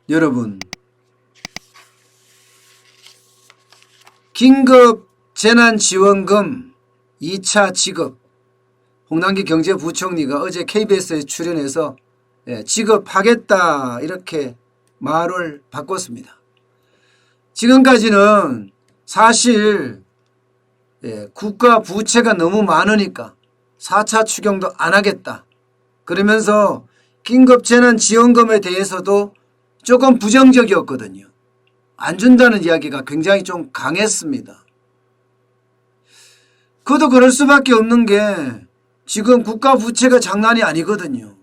여러분, 긴급 재난지원금 2차 지급, 홍남기 경제부총리가 어제 KBS에 출연해서 지급하겠다 이렇게 말을 바꿨습니다. 지금까지는 사실 국가 부채가 너무 많으니까 4차 추경도 안 하겠다 그러면서 긴급 재난지원금에 대해서도 조금 부정적이었거든요. 안 준다는 이야기가 굉장히 좀 강했습니다. 그것도 그럴 수밖에 없는 게 지금 국가 부채가 장난이 아니거든요.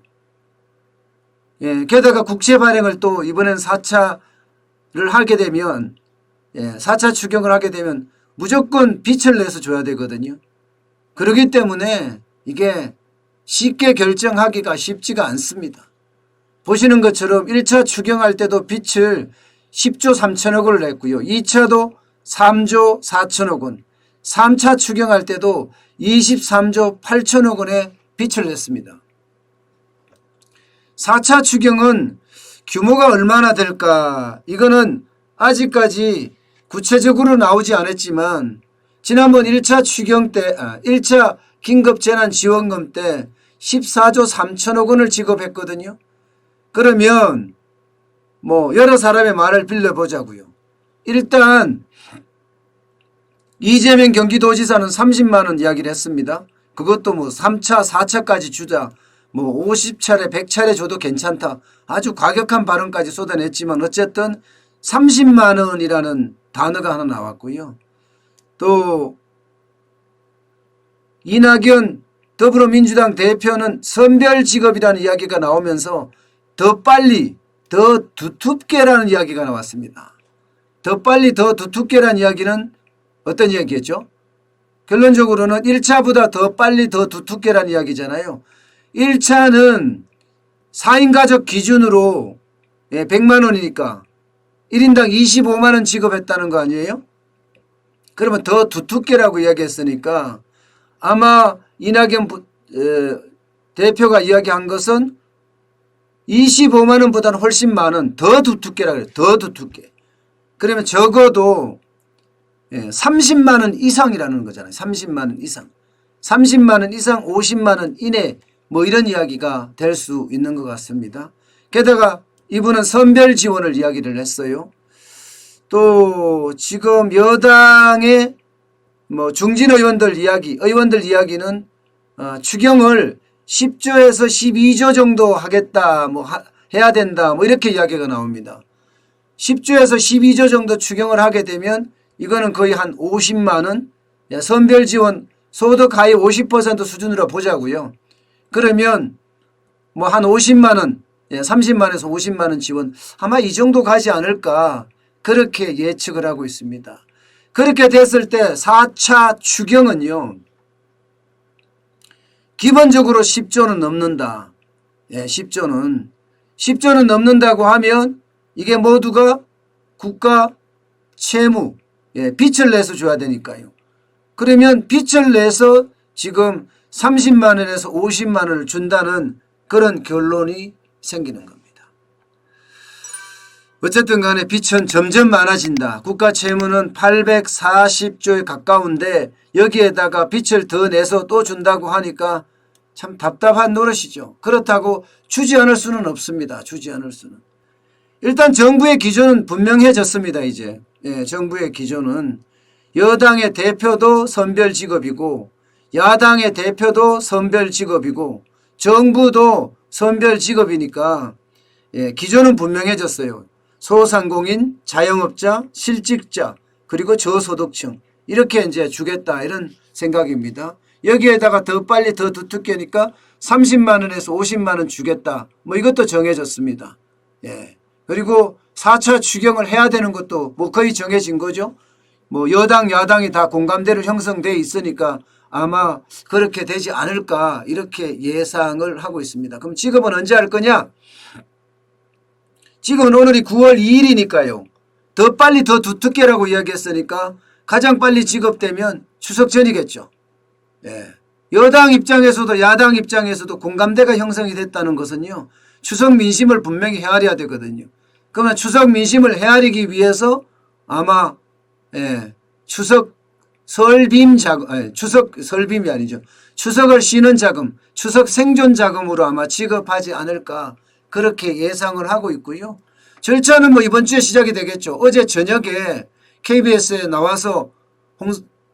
게다가 국채 발행을 또 이번엔 4차를 하게 되면 4차 추경을 하게 되면 무조건 빚을 내서 줘야 되거든요. 그렇기 때문에 이게 쉽게 결정하기가 쉽지가 않습니다. 보시는 것처럼 1차 추경할 때도 빚을 10조 3천억 원을 냈고요. 2차도 3조 4천억 원, 3차 추경할 때도 23조 8천억 원의 빚을 냈습니다. 4차 추경은 규모가 얼마나 될까? 이거는 아직까지 구체적으로 나오지 않았지만 지난번 1차 추경 때 1차 긴급재난지원금 때 14조 3천억 원을 지급했거든요. 그러면 여러 사람의 말을 빌려보자고요. 일단 이재명 경기도지사는 30만 원 이야기를 했습니다. 그것도 3차 4차까지 주자 50차례 100차례 줘도 괜찮다. 아주 과격한 발언까지 쏟아냈지만 어쨌든 30만 원이라는 단어가 하나 나왔고요. 또 이낙연 더불어민주당 대표는 선별직업이라는 이야기가 나오면서 더 빨리 더 두텁게라는 이야기가 나왔습니다. 더 빨리 더 두텁게라는 이야기는 어떤 이야기겠죠? 결론적으로는 1차보다 더 빨리 더 두텁게라는 이야기잖아요. 1차는 4인 가족 기준으로 100만 원이니까 1인당 25만 원 지급했다는 거 아니에요? 그러면 더 두텁게라고 이야기했으니까 아마 이낙연 대표가 이야기한 것은 25만 원보다는 훨씬 많은 더 두텁게라고 해요. 더 두텁게. 그러면 적어도 30만 원 이상이라는 거잖아요. 30만 원 이상. 30만 원 이상 50만 원 이내 이런 이야기가 될 수 있는 것 같습니다. 게다가 이분은 선별 지원을 이야기를 했어요. 또 지금 여당의 중진 의원들 이야기는 추경을 10조에서 12조 정도 하겠다, 해야 된다, 이렇게 이야기가 나옵니다. 10조에서 12조 정도 추경을 하게 되면 이거는 거의 한 50만 원, 선별 지원 소득 하위 50% 수준으로 보자고요. 그러면 한 50만 원, 30만에서 50만 원 지원 아마 이 정도 가지 않을까 그렇게 예측을 하고 있습니다. 그렇게 됐을 때 4차 추경은요. 기본적으로 10조는 넘는다. 10조는 넘는다고 하면 이게 모두가 국가 채무, 빚을 내서 줘야 되니까요. 그러면 빚을 내서 지금 30만 원에서 50만 원을 준다는 그런 결론이 생기는 겁니다. 어쨌든 간에 빚은 점점 많아진다. 국가 채무는 840조에 가까운데 여기에다가 빚을 더 내서 또 준다고 하니까 참 답답한 노릇이죠. 그렇다고 주지 않을 수는 없습니다. 주지 않을 수는. 일단 정부의 기조는 분명해졌습니다. 이제 정부의 기조는 여당의 대표도 선별직업이고 야당의 대표도 선별직업이고 정부도 선별직업이니까 기조는 분명해졌어요. 소상공인, 자영업자, 실직자 그리고 저소득층 이렇게 이제 주겠다 이런 생각입니다. 여기에다가 더 빨리 더 두텁게니까 30만 원에서 50만 원 주겠다. 이것도 정해졌습니다. 그리고 4차 추경을 해야 되는 것도 거의 정해진 거죠. 여당 야당이 다 공감대로 형성돼 있으니까 아마 그렇게 되지 않을까 이렇게 예상을 하고 있습니다. 그럼 지급은 언제 할 거냐? 지금은 오늘이 9월 2일이니까요. 더 빨리 더 두텁게라고 이야기했으니까 가장 빨리 지급되면 추석 전이겠죠. 여당 입장에서도 야당 입장에서도 공감대가 형성이 됐다는 것은요. 추석 민심을 분명히 헤아려야 되거든요. 그러면 추석 민심을 헤아리기 위해서 아마 추석 설빔 자금, 추석 설빔이 아니죠. 추석을 쉬는 자금, 추석 생존 자금으로 아마 지급하지 않을까 그렇게 예상을 하고 있고요. 절차는 뭐 이번 주에 시작이 되겠죠. 어제 저녁에 KBS에 나와서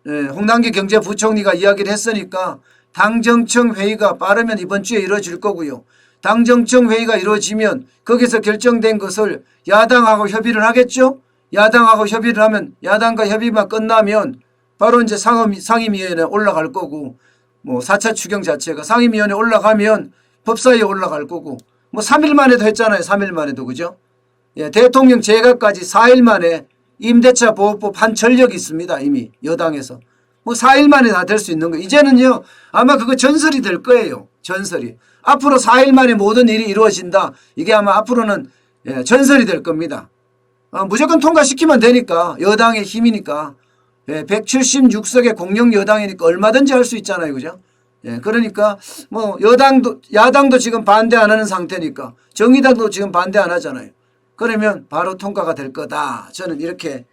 홍남기 경제부총리가 이야기를 했으니까 당정청 회의가 빠르면 이번 주에 이루어질 거고요. 당정청 회의가 이루어지면 거기서 결정된 것을 야당하고 협의를 하겠죠. 야당하고 협의를 하면 야당과 협의만 끝나면 바로 이제 상임위원회에 올라갈 거고, 뭐 4차 추경 자체가 상임위원회에 올라가면 법사위에 올라갈 거고, 뭐 3일 만에도 했잖아요. 3일 만에도. 그죠? 예, 대통령 재가까지 4일 만에 임대차 보호법 한 전력이 있습니다. 이미 여당에서. 뭐 4일 만에 다 될 수 있는 거예요. 이제는요, 아마 그거 전설이 될 거예요. 전설이. 앞으로 4일 만에 모든 일이 이루어진다. 이게 아마 앞으로는 전설이 될 겁니다. 무조건 통과시키면 되니까. 여당의 힘이니까. 176석의 공영 여당이니까 얼마든지 할 수 있잖아요. 그죠? 그러니까 뭐 야당도 지금 반대 안 하는 상태니까 정의당도 지금 반대 안 하잖아요. 그러면 바로 통과가 될 거다. 저는 이렇게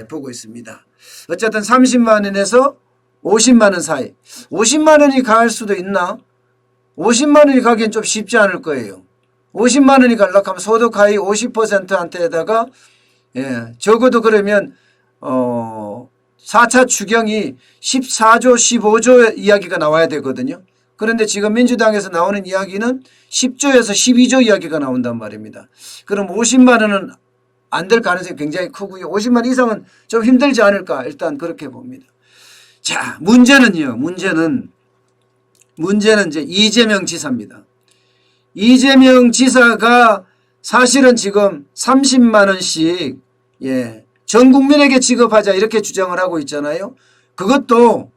보고 있습니다. 어쨌든 30만 원에서 50만 원 사이. 50만 원이 갈 수도 있나? 50만 원이 가기엔 좀 쉽지 않을 거예요. 50만 원이 가려고 하면 소득 하위 50%한테다가 적어도 그러면 4차 추경이 14조 15조 이야기가 나와야 되거든요. 그런데 지금 민주당에서 나오는 이야기는 10조에서 12조 이야기가 나온단 말입니다. 그럼 50만 원은 안 될 가능성이 굉장히 크고요. 50만 원 이상은 좀 힘들지 않을까 일단 그렇게 봅니다. 자, 문제는요. 문제는 이제 이재명 지사입니다. 이재명 지사가 사실은 지금 30만 원씩 전 국민에게 지급하자 이렇게 주장을 하고 있잖아요. 그것도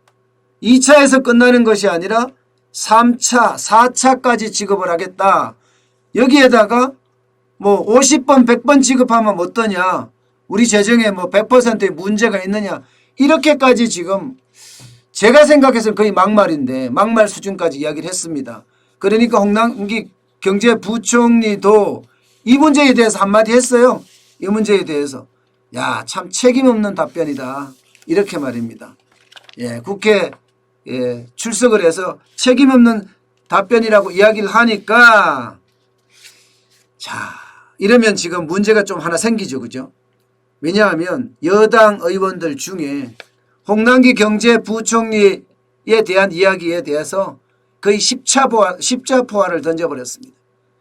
2차에서 끝나는 것이 아니라 3차, 4차까지 지급을 하겠다. 여기에다가 뭐 50번, 100번 지급하면 어떠냐. 우리 재정에 뭐 100%의 문제가 있느냐. 이렇게까지 지금 제가 생각해서는 거의 막말인데 막말 수준까지 이야기를 했습니다. 그러니까 홍남기 경제부총리도 이 문제에 대해서 한마디 했어요. 이 문제에 대해서. 야, 참 책임 없는 답변이다. 이렇게 말입니다. 국회 출석을 해서 책임 없는 답변이라고 이야기를 하니까 자, 이러면 지금 문제가 좀 하나 생기죠. 그죠? 왜냐하면 여당 의원들 중에 홍남기 경제부총리에 대한 이야기에 대해서 거의 십자포화를 던져버렸습니다.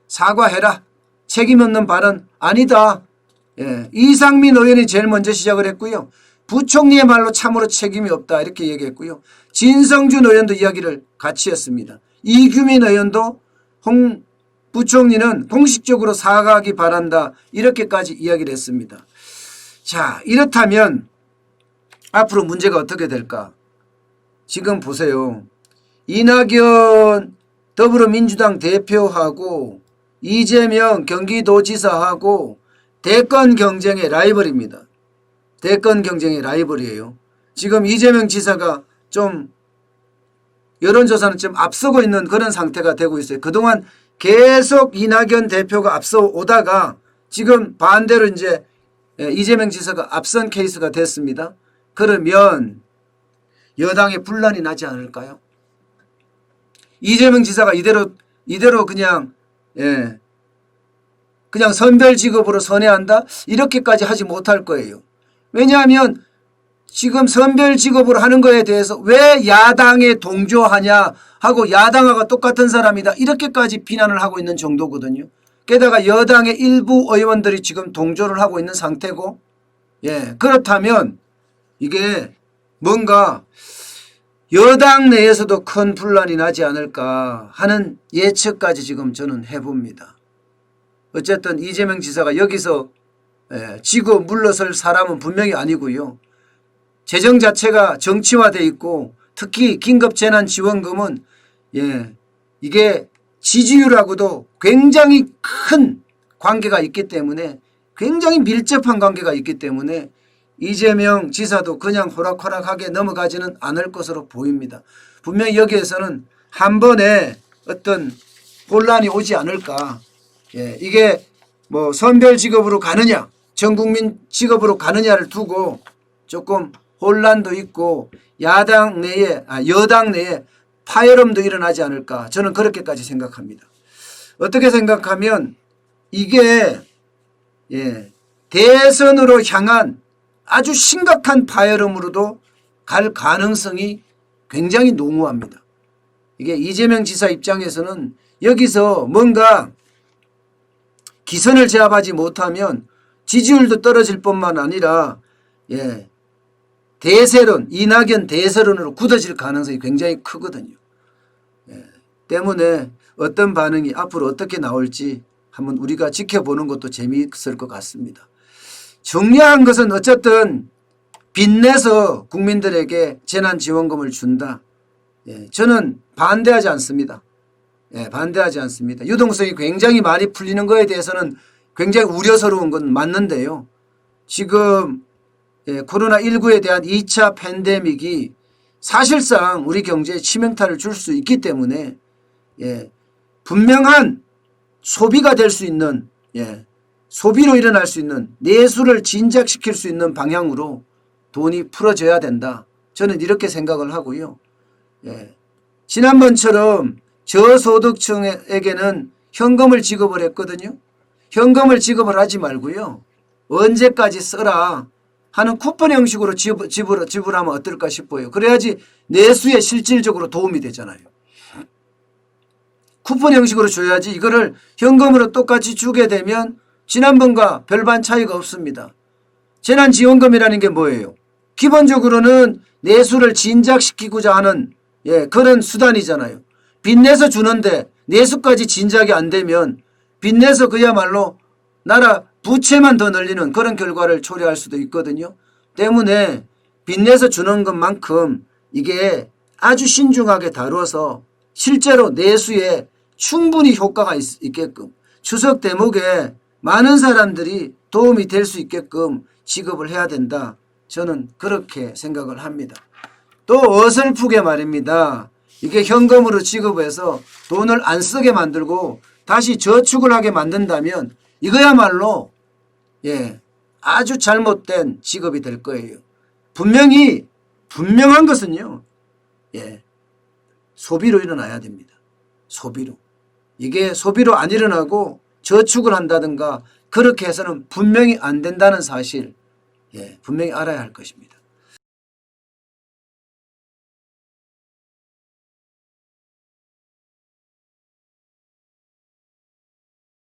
사과해라. 책임 없는 발언 아니다. 이상민 의원이 제일 먼저 시작을 했고요. 부총리의 말로 참으로 책임이 없다 이렇게 얘기했고요. 진성준 의원도 이야기를 같이 했습니다. 이규민 의원도 홍 부총리는 공식적으로 사과하기 바란다 이렇게까지 이야기를 했습니다. 자, 이렇다면 앞으로 문제가 어떻게 될까? 지금 보세요. 이낙연 더불어민주당 대표하고 이재명 경기도지사하고 대권 경쟁의 라이벌입니다. 대권 경쟁의 라이벌이에요. 지금 이재명 지사가 좀 여론조사는 좀 앞서고 있는 그런 상태가 되고 있어요. 그동안 계속 이낙연 대표가 앞서 오다가 지금 반대로 이제 이재명 지사가 앞선 케이스가 됐습니다. 그러면 여당에 분란이 나지 않을까요? 이재명 지사가 이대로 그냥 선별 지급으로 선회한다? 이렇게까지 하지 못할 거예요. 왜냐하면 지금 선별 지급으로 하는 거에 대해서 왜 야당에 동조하냐 하고 야당하고 똑같은 사람이다 이렇게까지 비난을 하고 있는 정도거든요. 게다가 여당의 일부 의원들이 지금 동조를 하고 있는 상태고 그렇다면 이게 뭔가 여당 내에서도 큰 분란이 나지 않을까 하는 예측까지 지금 저는 해봅니다. 어쨌든 이재명 지사가 여기서 지고 물러설 사람은 분명히 아니고요. 재정 자체가 정치화되어 있고 특히 긴급재난지원금은 이게 지지율하고도 굉장히 큰 관계가 있기 때문에 굉장히 밀접한 관계가 있기 때문에 이재명 지사도 그냥 호락호락하게 넘어가지는 않을 것으로 보입니다. 분명히 여기에서는 한 번에 어떤 혼란이 오지 않을까. 이게 뭐 선별 직업으로 가느냐 전국민 직업으로 가느냐를 두고 조금 혼란도 있고 여당 내에 파열음도 일어나지 않을까 저는 그렇게까지 생각합니다. 어떻게 생각하면 이게 대선으로 향한 아주 심각한 파열음으로도 갈 가능성이 굉장히 농후합니다. 이게 이재명 지사 입장에서는 여기서 뭔가 기선을 제압하지 못하면 지지율도 떨어질 뿐만 아니라 대세론 이낙연 대세론으로 굳어질 가능성이 굉장히 크거든요. 때문에 어떤 반응이 앞으로 어떻게 나올지 한번 우리가 지켜보는 것도 재미있을 것 같습니다. 중요한 것은 어쨌든 빚내서 국민들에게 재난지원금을 준다. 저는 반대하지 않습니다. 반대하지 않습니다. 유동성이 굉장히 많이 풀리는 거에 대해서는 굉장히 우려스러운 건 맞는데요. 지금 코로나19에 대한 2차 팬데믹이 사실상 우리 경제에 치명타를 줄 수 있기 때문에 분명한 소비가 될 수 있는 소비로 일어날 수 있는 내수를 진작시킬 수 있는 방향으로 돈이 풀어져야 된다. 저는 이렇게 생각을 하고요. 지난번처럼 저소득층에게는 현금을 지급을 했거든요. 현금을 지급을 하지 말고요. 언제까지 써라 하는 쿠폰 형식으로 지불하면 어떨까 싶어요. 그래야지 내수에 실질적으로 도움이 되잖아요. 쿠폰 형식으로 줘야지 이거를 현금으로 똑같이 주게 되면 지난번과 별반 차이가 없습니다. 재난지원금이라는 게 뭐예요? 기본적으로는 내수를 진작시키고자 하는 그런 수단이잖아요. 빚내서 주는데 내수까지 진작이 안 되면 빚내서 그야말로 나라 부채만 더 늘리는 그런 결과를 초래할 수도 있거든요. 때문에 빚내서 주는 것만큼 이게 아주 신중하게 다루어서 실제로 내수에 충분히 효과가 있게끔 추석 대목에 많은 사람들이 도움이 될 수 있게끔 지급을 해야 된다. 저는 그렇게 생각을 합니다. 또 어설프게 말입니다. 이게 현금으로 지급해서 돈을 안 쓰게 만들고 다시 저축을 하게 만든다면 이거야말로 아주 잘못된 지급이 될 거예요. 분명한 것은요. 소비로 일어나야 됩니다. 소비로. 이게 소비로 안 일어나고 저축을 한다든가 그렇게 해서는 분명히 안 된다는 사실 분명히 알아야 할 것입니다.